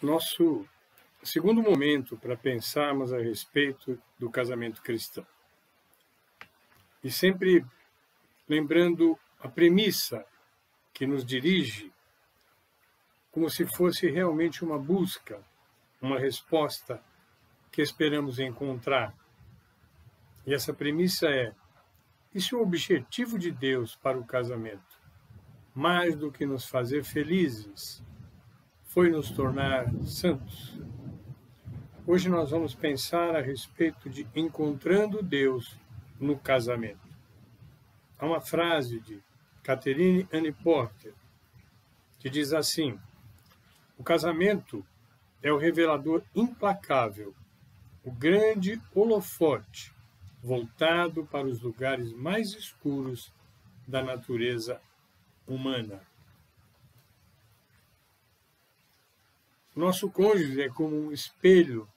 Nosso segundo momento para pensarmos a respeito do casamento cristão. E sempre lembrando a premissa que nos dirige, como se fosse realmente uma busca, uma resposta que esperamos encontrar. E essa premissa é: e se o objetivo de Deus para o casamento, mais do que nos fazer felizes, foi nos tornar santos? Hoje nós vamos pensar a respeito de encontrando Deus no casamento. Há uma frase de Catherine Anne Porter que diz assim: o casamento é o revelador implacável, o grande holofote voltado para os lugares mais escuros da natureza humana. Nosso cônjuge é como um espelho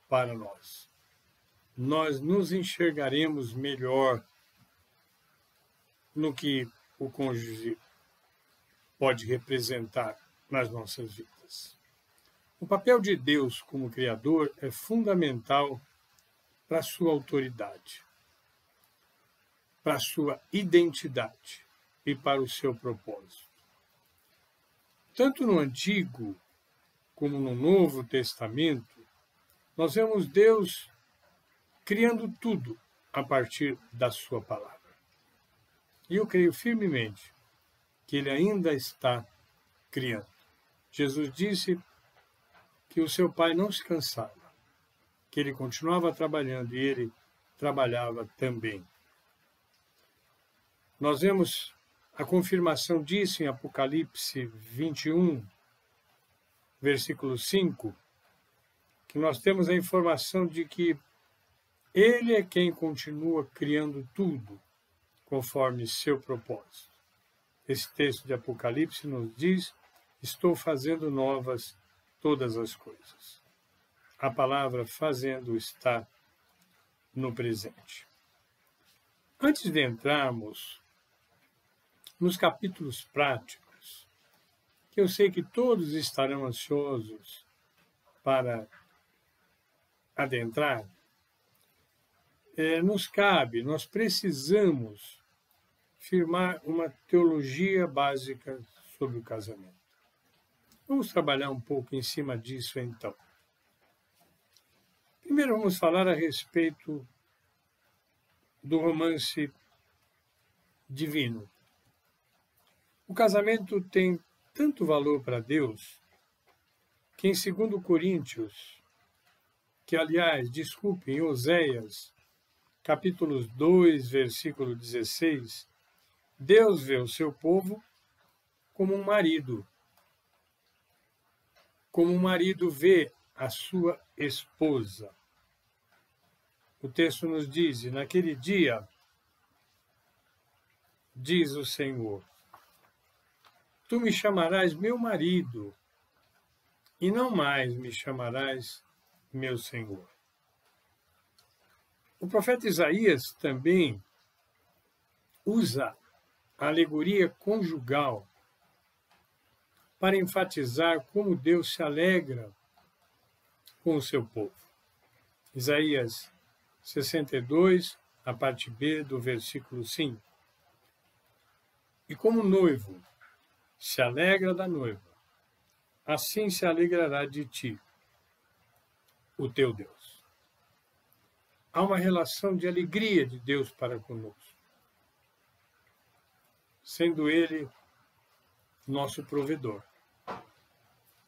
para nós. Nós nos enxergaremos melhor no que o cônjuge pode representar nas nossas vidas. O papel de Deus como Criador é fundamental para a sua autoridade, para a sua identidade e para o seu propósito. Tanto no Antigo como no Novo Testamento, nós vemos Deus criando tudo a partir da sua palavra. E eu creio firmemente que Ele ainda está criando. Jesus disse que o seu Pai não se cansava, que Ele continuava trabalhando e Ele trabalhava também. Nós vemos a confirmação disso em Apocalipse 21, versículo 5, que nós temos a informação de que Ele é quem continua criando tudo conforme seu propósito. Esse texto de Apocalipse nos diz: estou fazendo novas todas as coisas. A palavra fazendo está no presente. Antes de entrarmos nos capítulos práticos, que eu sei que todos estarão ansiosos para adentrar, nós precisamos firmar uma teologia básica sobre o casamento. Vamos trabalhar um pouco em cima disso, então. Primeiro vamos falar a respeito do romance divino. O casamento tem tanto valor para Deus que em 2 Coríntios, em Oséias, capítulos 2, versículo 16, Deus vê o seu povo como um marido vê a sua esposa. O texto nos diz: e naquele dia, diz o Senhor, tu me chamarás meu marido, e não mais me chamarás meu Senhor. O profeta Isaías também usa a alegoria conjugal para enfatizar como Deus se alegra com o seu povo. Isaías 62, a parte B do versículo 5. E como o noivo se alegra da noiva, assim se alegrará de ti o teu Deus. Há uma relação de alegria de Deus para conosco, sendo Ele nosso provedor,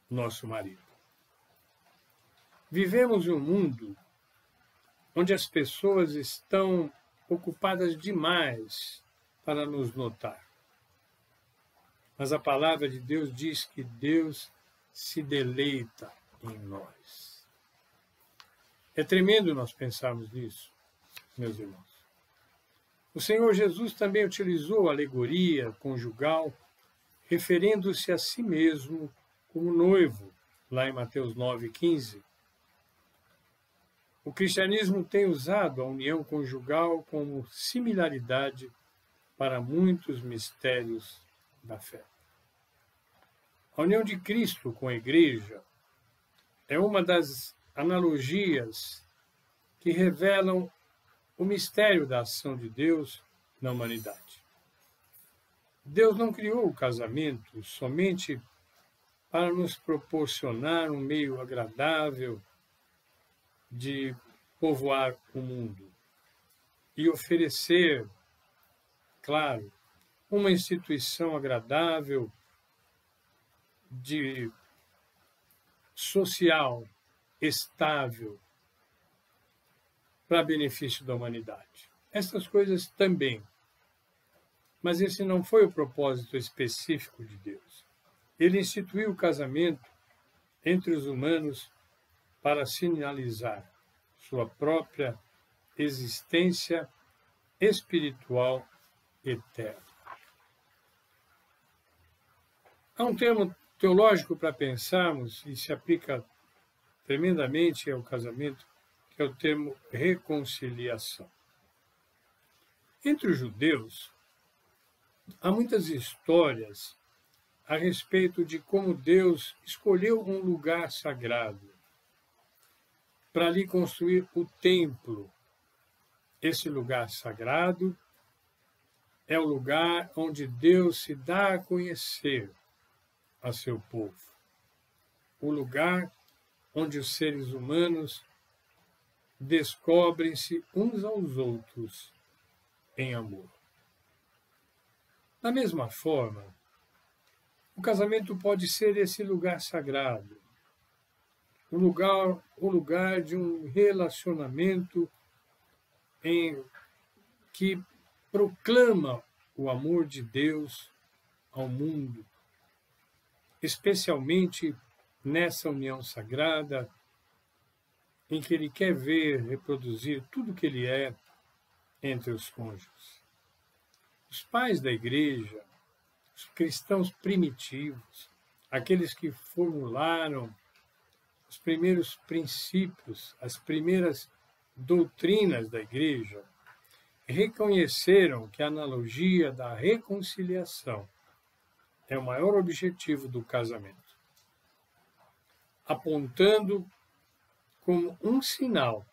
nosso marido. Vivemos em um mundo onde as pessoas estão ocupadas demais para nos notar. Mas a palavra de Deus diz que Deus se deleita em nós. É tremendo nós pensarmos nisso, meus irmãos. O Senhor Jesus também utilizou a alegoria conjugal, referindo-se a si mesmo como noivo, lá em Mateus 9,15. O cristianismo tem usado a união conjugal como similaridade para muitos mistérios da fé. A união de Cristo com a Igreja é uma das analogias que revelam o mistério da ação de Deus na humanidade. Deus não criou o casamento somente para nos proporcionar um meio agradável de povoar o mundo e oferecer, claro, uma instituição agradável de social, estável, para benefício da humanidade. Essas coisas também. Mas esse não foi o propósito específico de Deus. Ele instituiu o casamento entre os humanos para sinalizar sua própria existência espiritual eterna. Há um termo teológico para pensarmos, e se aplica tremendamente ao casamento, que é o termo reconciliação. Entre os judeus, há muitas histórias a respeito de como Deus escolheu um lugar sagrado para ali construir o templo. Esse lugar sagrado é o lugar onde Deus se dá a conhecer a seu povo. O lugar onde os seres humanos descobrem-se uns aos outros em amor. Da mesma forma, o casamento pode ser esse lugar sagrado, o lugar de um relacionamento que proclama o amor de Deus ao mundo, especialmente nessa união sagrada, em que Ele quer ver reproduzir tudo o que Ele é entre os cônjuges. Os pais da Igreja, os cristãos primitivos, aqueles que formularam os primeiros princípios, as primeiras doutrinas da Igreja, reconheceram que a analogia da reconciliação é o maior objetivo do casamento, apontando como um sinal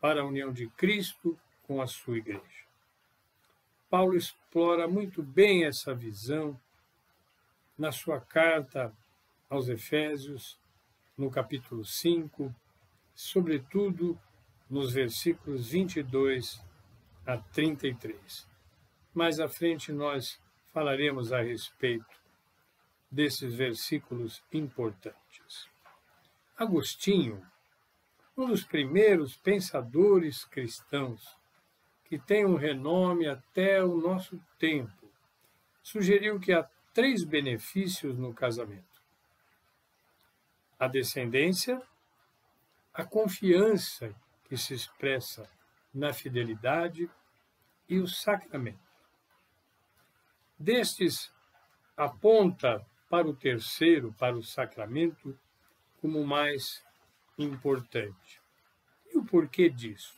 para a união de Cristo com a sua Igreja. Paulo explora muito bem essa visão na sua carta aos Efésios, no capítulo 5, sobretudo nos versículos 22 a 33. Mais à frente nós falaremos a respeito desses versículos importantes. Agostinho, um dos primeiros pensadores cristãos, que tem um renome até o nosso tempo, sugeriu que há 3 benefícios no casamento: a descendência, a confiança que se expressa na fidelidade e o sacramento. Destes, aponta para o terceiro, para o sacramento, como o mais importante. E o porquê disso?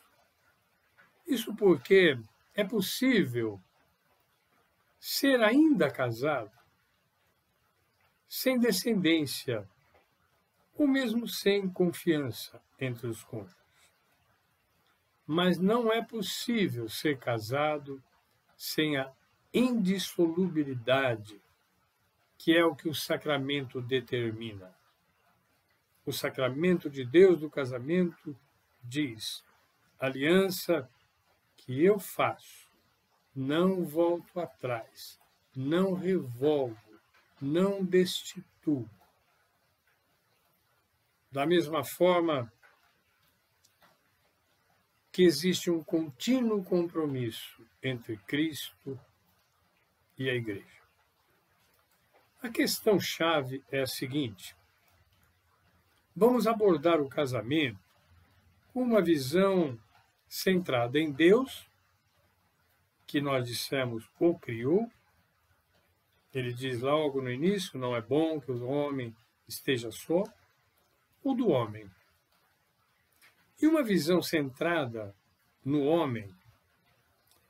Isso porque é possível ser ainda casado sem descendência, ou mesmo sem confiança entre os cônjuges. Mas não é possível ser casado sem a indissolubilidade, que é o que o sacramento determina. O sacramento de Deus do casamento diz: aliança que eu faço, não volto atrás, não revolvo, não destituo. Da mesma forma que existe um contínuo compromisso entre Cristo e a Igreja. A questão-chave é a seguinte: vamos abordar o casamento com uma visão centrada em Deus, que nós dissemos o criou. Ele diz logo no início: não é bom que o homem esteja só, ou do homem. E uma visão centrada no homem,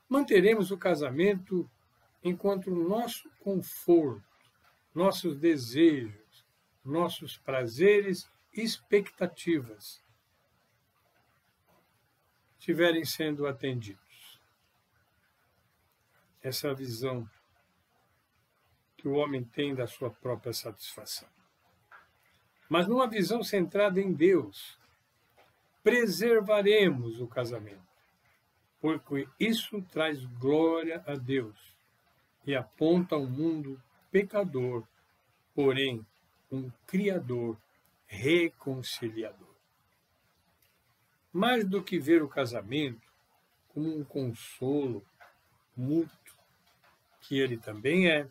manteremos o casamento enquanto o nosso conforto, nossos desejos, nossos prazeres expectativas estiverem sendo atendidos. Essa é a visão que o homem tem da sua própria satisfação. Mas numa visão centrada em Deus, preservaremos o casamento, porque isso traz glória a Deus e aponta um mundo pecador, porém um Criador reconciliador. Mais do que ver o casamento como um consolo mútuo, que ele também é,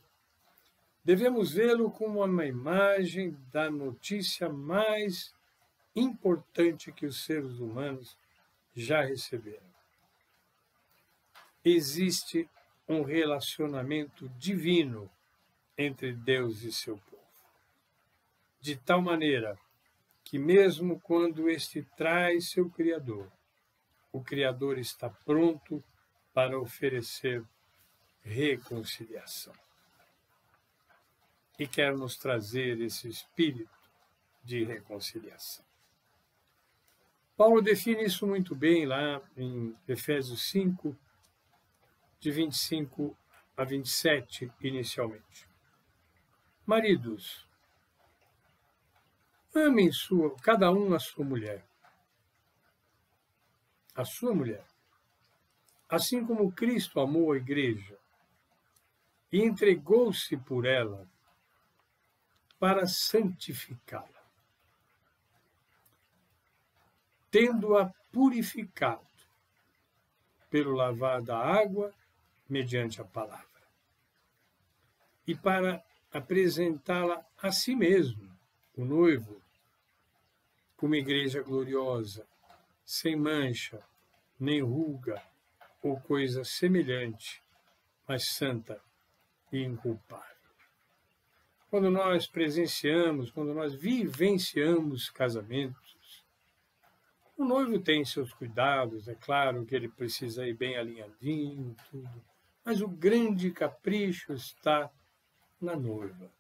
devemos vê-lo como uma imagem da notícia mais importante que os seres humanos já receberam. Existe um relacionamento divino entre Deus e seu povo, de tal maneira que mesmo quando este traz seu Criador, o Criador está pronto para oferecer reconciliação. E quer nos trazer esse espírito de reconciliação. Paulo define isso muito bem lá em Efésios 5, de 25 a 27, inicialmente. Maridos, amem cada um a sua mulher, assim como Cristo amou a igreja e entregou-se por ela para santificá-la, tendo-a purificado pelo lavar da água mediante a palavra, e para apresentá-la a si mesmo, o noivo, como igreja gloriosa, sem mancha, nem ruga ou coisa semelhante, mas santa e inculpável. Quando nós presenciamos, quando nós vivenciamos casamentos, o noivo tem seus cuidados, é claro que ele precisa ir bem alinhadinho, tudo, mas o grande capricho está na noiva.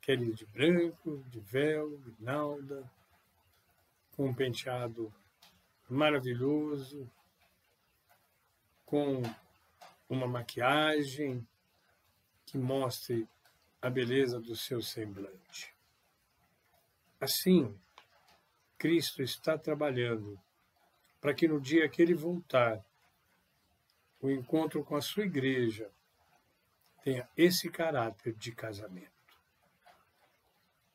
Quer ir de branco, de véu, guirnalda, com um penteado maravilhoso, com uma maquiagem que mostre a beleza do seu semblante. Assim, Cristo está trabalhando para que no dia que ele voltar, o encontro com a sua igreja tenha esse caráter de casamento.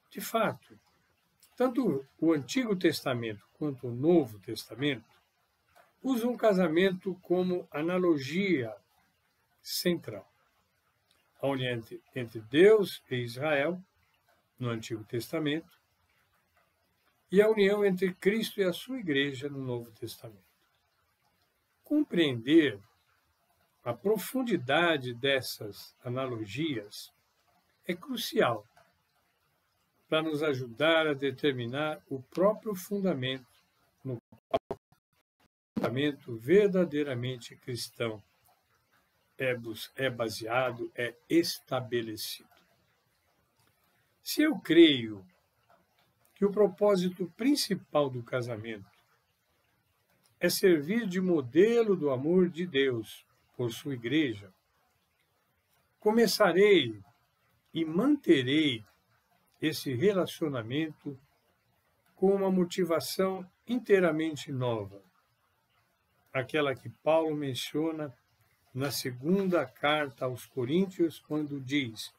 De fato, tanto o Antigo Testamento quanto o Novo Testamento usam o casamento como analogia central. A união entre Deus e Israel, no Antigo Testamento, e a união entre Cristo e a sua igreja, no Novo Testamento. Compreender a profundidade dessas analogias é crucial para nos ajudar a determinar o próprio fundamento no qual o fundamento verdadeiramente cristão é baseado, é estabelecido. Se eu creio que o propósito principal do casamento é servir de modelo do amor de Deus por sua igreja, começarei e manterei esse relacionamento com uma motivação inteiramente nova, aquela que Paulo menciona na segunda carta aos Coríntios, quando diz,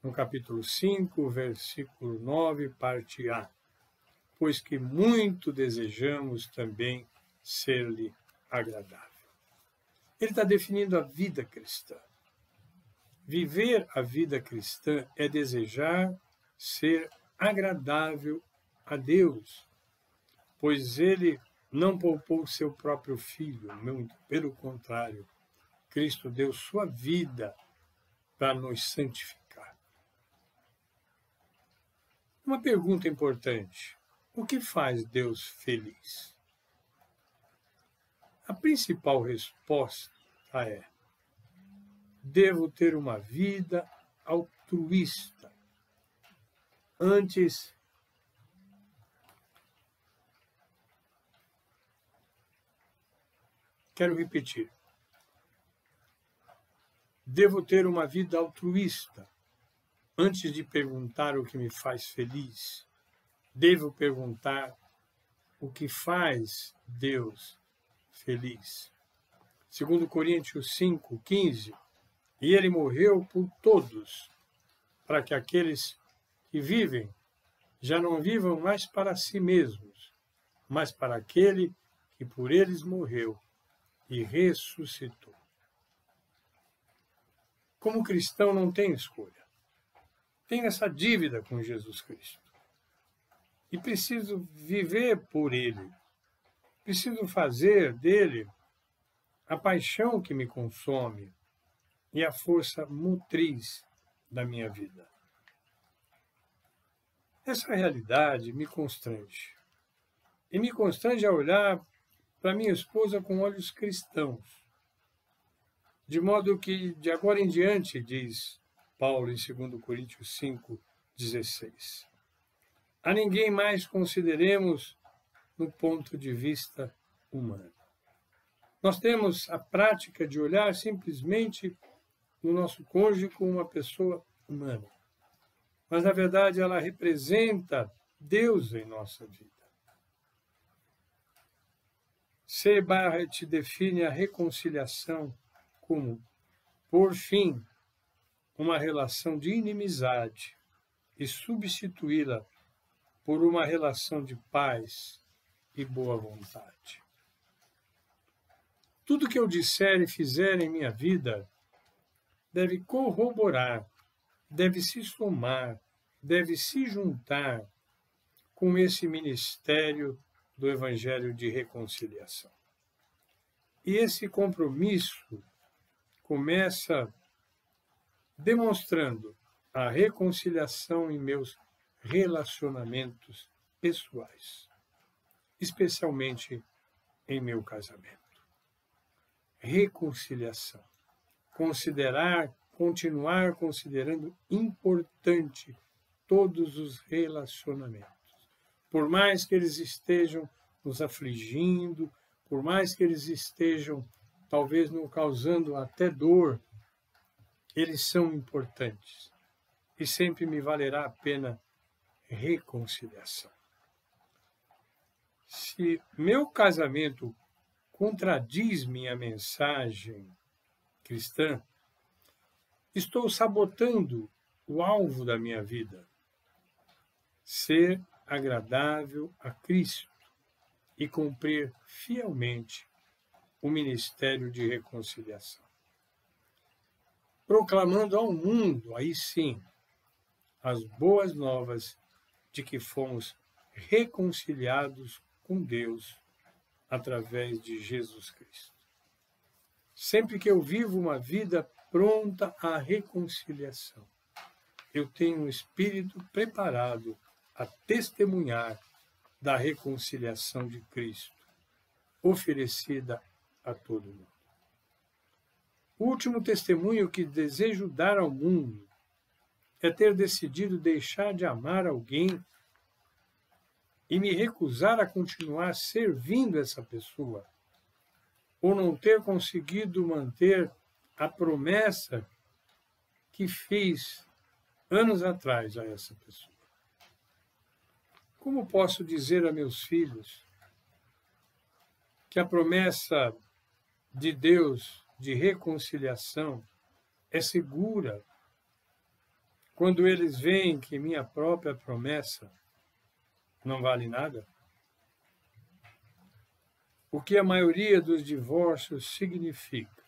no capítulo 5, versículo 9, parte A, pois que muito desejamos também ser-lhe agradável. Ele está definindo a vida cristã. Viver a vida cristã é desejar ser agradável a Deus, pois ele não poupou seu próprio filho, muito pelo contrário, Cristo deu sua vida para nos santificar. Uma pergunta importante: o que faz Deus feliz? A principal resposta é: devo ter uma vida altruísta antes Quero repetir. Devo ter uma vida altruísta. Antes de perguntar o que me faz feliz, devo perguntar o que faz Deus feliz. Segundo Coríntios 5:15, e ele morreu por todos, para que aqueles que vivem já não vivam mais para si mesmos, mas para aquele que por eles morreu e ressuscitou. Como cristão, não tenho escolha. Tenho essa dívida com Jesus Cristo. E preciso viver por Ele. Preciso fazer dele a paixão que me consome e a força motriz da minha vida. Essa realidade me constrange. E me constrange a olhar para minha esposa com olhos cristãos. De modo que, de agora em diante, diz Paulo em 2 Coríntios 5:16, a ninguém mais consideremos no ponto de vista humano. Nós temos a prática de olhar simplesmente no nosso cônjuge como uma pessoa humana. Mas, na verdade, ela representa Deus em nossa vida. C. Barrett define a reconciliação como, por fim, uma relação de inimizade e substituí-la por uma relação de paz e boa vontade. Tudo que eu disser e fizer em minha vida deve corroborar, deve se somar, deve se juntar com esse ministério do Evangelho de reconciliação. E esse compromisso começa demonstrando a reconciliação em meus relacionamentos pessoais, especialmente em meu casamento. Reconciliação. Continuar considerando importante todos os relacionamentos. Por mais que eles estejam nos afligindo, por mais que eles estejam talvez nos causando até dor, eles são importantes. E sempre me valerá a pena reconciliação. Se meu casamento contradiz minha mensagem cristã, estou sabotando o alvo da minha vida, ser agradável a Cristo e cumprir fielmente o ministério de reconciliação. Proclamando ao mundo, aí sim, as boas novas de que fomos reconciliados com Deus através de Jesus Cristo. Sempre que eu vivo uma vida pronta à reconciliação, eu tenho um espírito preparado a testemunhar da reconciliação de Cristo, oferecida a todo mundo. O último testemunho que desejo dar ao mundo é ter decidido deixar de amar alguém e me recusar a continuar servindo essa pessoa, ou não ter conseguido manter a promessa que fiz anos atrás a essa pessoa. Como posso dizer a meus filhos que a promessa de Deus de reconciliação é segura quando eles veem que minha própria promessa não vale nada? O que a maioria dos divórcios significa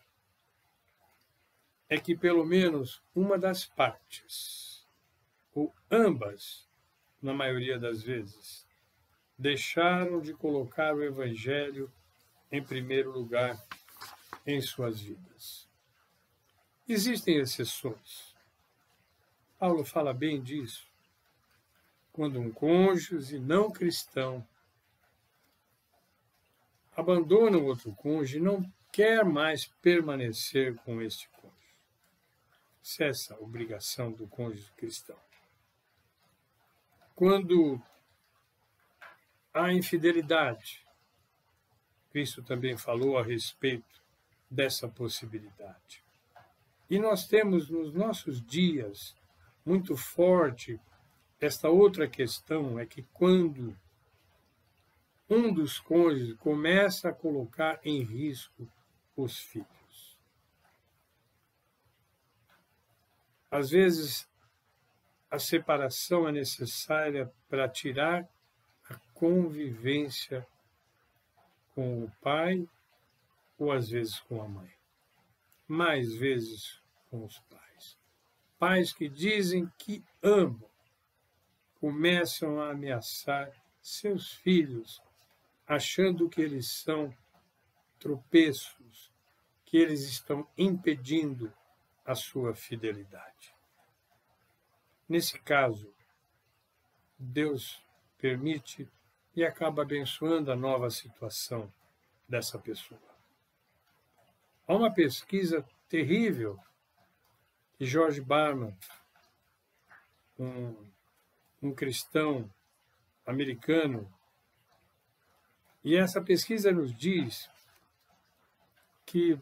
é que pelo menos uma das partes, ou ambas, na maioria das vezes, deixaram de colocar o Evangelho em primeiro lugar em suas vidas. Existem exceções. Paulo fala bem disso. Quando um cônjuge não cristão abandona o outro cônjuge e não quer mais permanecer com este cônjuge. Cessa a obrigação do cônjuge cristão. Quando há infidelidade, Cristo também falou a respeito dessa possibilidade. E nós temos nos nossos dias muito forte esta outra questão, é que quando um dos cônjuges começa a colocar em risco os filhos. Às vezes, a separação é necessária para tirar a convivência com o pai ou às vezes com a mãe. Mais vezes com os pais. Pais que dizem que amam, começam a ameaçar seus filhos, achando que eles são tropeços, que eles estão impedindo a sua fidelidade. Nesse caso, Deus permite e acaba abençoando a nova situação dessa pessoa. Há uma pesquisa terrível de George Barna, um cristão americano, e essa pesquisa nos diz que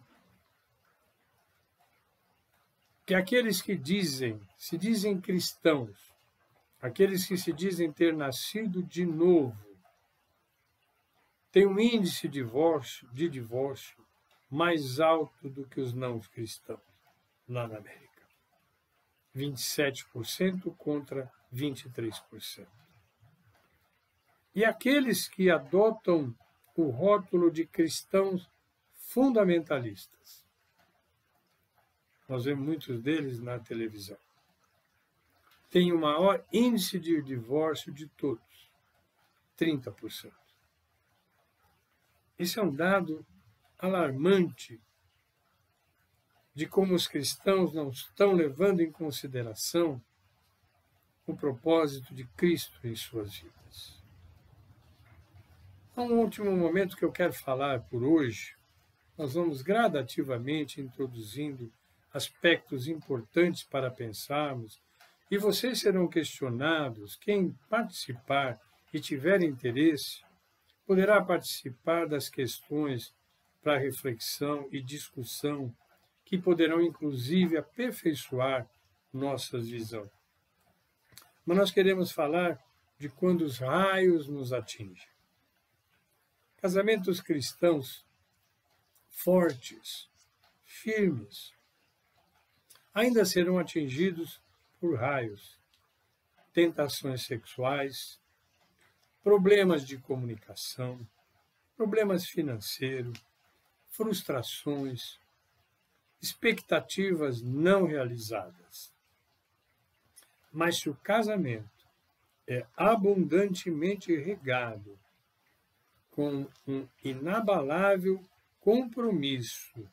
aqueles que se dizem cristãos, aqueles que se dizem ter nascido de novo, têm um índice de divórcio mais alto do que os não cristãos lá na América. 27% contra 23%. E aqueles que adotam o rótulo de cristãos fundamentalistas, nós vemos muitos deles na televisão, têm o maior índice de divórcio de todos, 30%. Isso é um dado alarmante de como os cristãos não estão levando em consideração o propósito de Cristo em suas vidas. Há um último momento que eu quero falar por hoje. Nós vamos gradativamente introduzindo aspectos importantes para pensarmos, e vocês serão questionados. Quem participar e tiver interesse, poderá participar das questões para reflexão e discussão, que poderão, inclusive, aperfeiçoar nossa visão. Mas nós queremos falar de quando os raios nos atingem. Casamentos cristãos fortes, firmes, ainda serão atingidos por raios, tentações sexuais, problemas de comunicação, problemas financeiros, frustrações, expectativas não realizadas. Mas se o casamento é abundantemente regado com um inabalável compromisso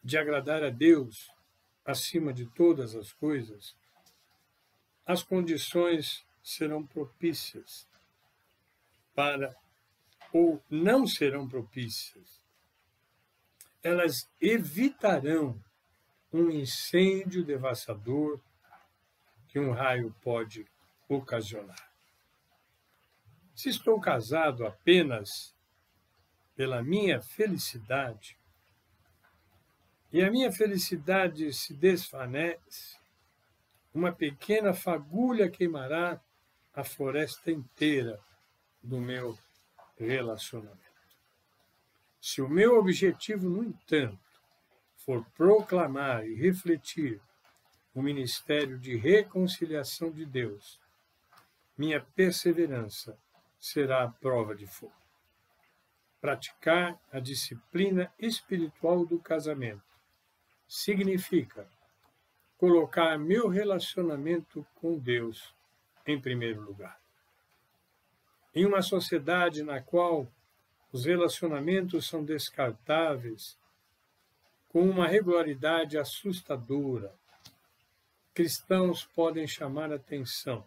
de agradar a Deus acima de todas as coisas, as condições serão propícias para, ou não serão propícias. Elas evitarão um incêndio devastador que um raio pode ocasionar. Se estou casado apenas pela minha felicidade, e a minha felicidade se desvanece, uma pequena fagulha queimará a floresta inteira do meu relacionamento. Se o meu objetivo, no entanto, for proclamar e refletir o ministério de reconciliação de Deus, minha perseverança será a prova de fogo. Praticar a disciplina espiritual do casamento significa colocar meu relacionamento com Deus em primeiro lugar. Em uma sociedade na qual os relacionamentos são descartáveis com uma regularidade assustadora, cristãos podem chamar a atenção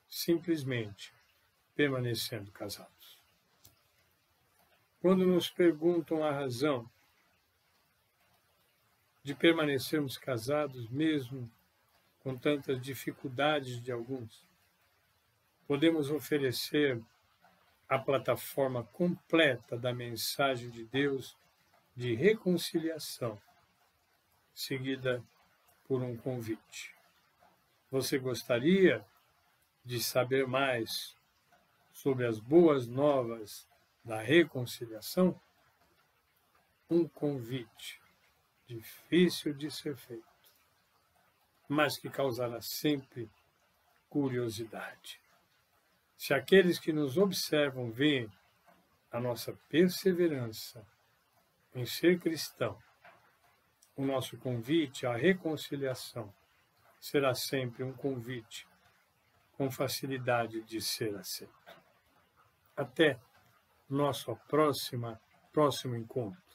simplesmente permanecendo casados. Quando nos perguntam a razão de permanecermos casados, mesmo com tantas dificuldades de alguns, podemos oferecer a plataforma completa da mensagem de Deus de reconciliação, seguida por um convite. Você gostaria de saber mais sobre as boas novas da reconciliação? Um convite difícil de ser feito, mas que causará sempre curiosidade. Se aqueles que nos observam veem a nossa perseverança em ser cristão, o nosso convite à reconciliação será sempre um convite com facilidade de ser aceito. Até nosso próximo encontro.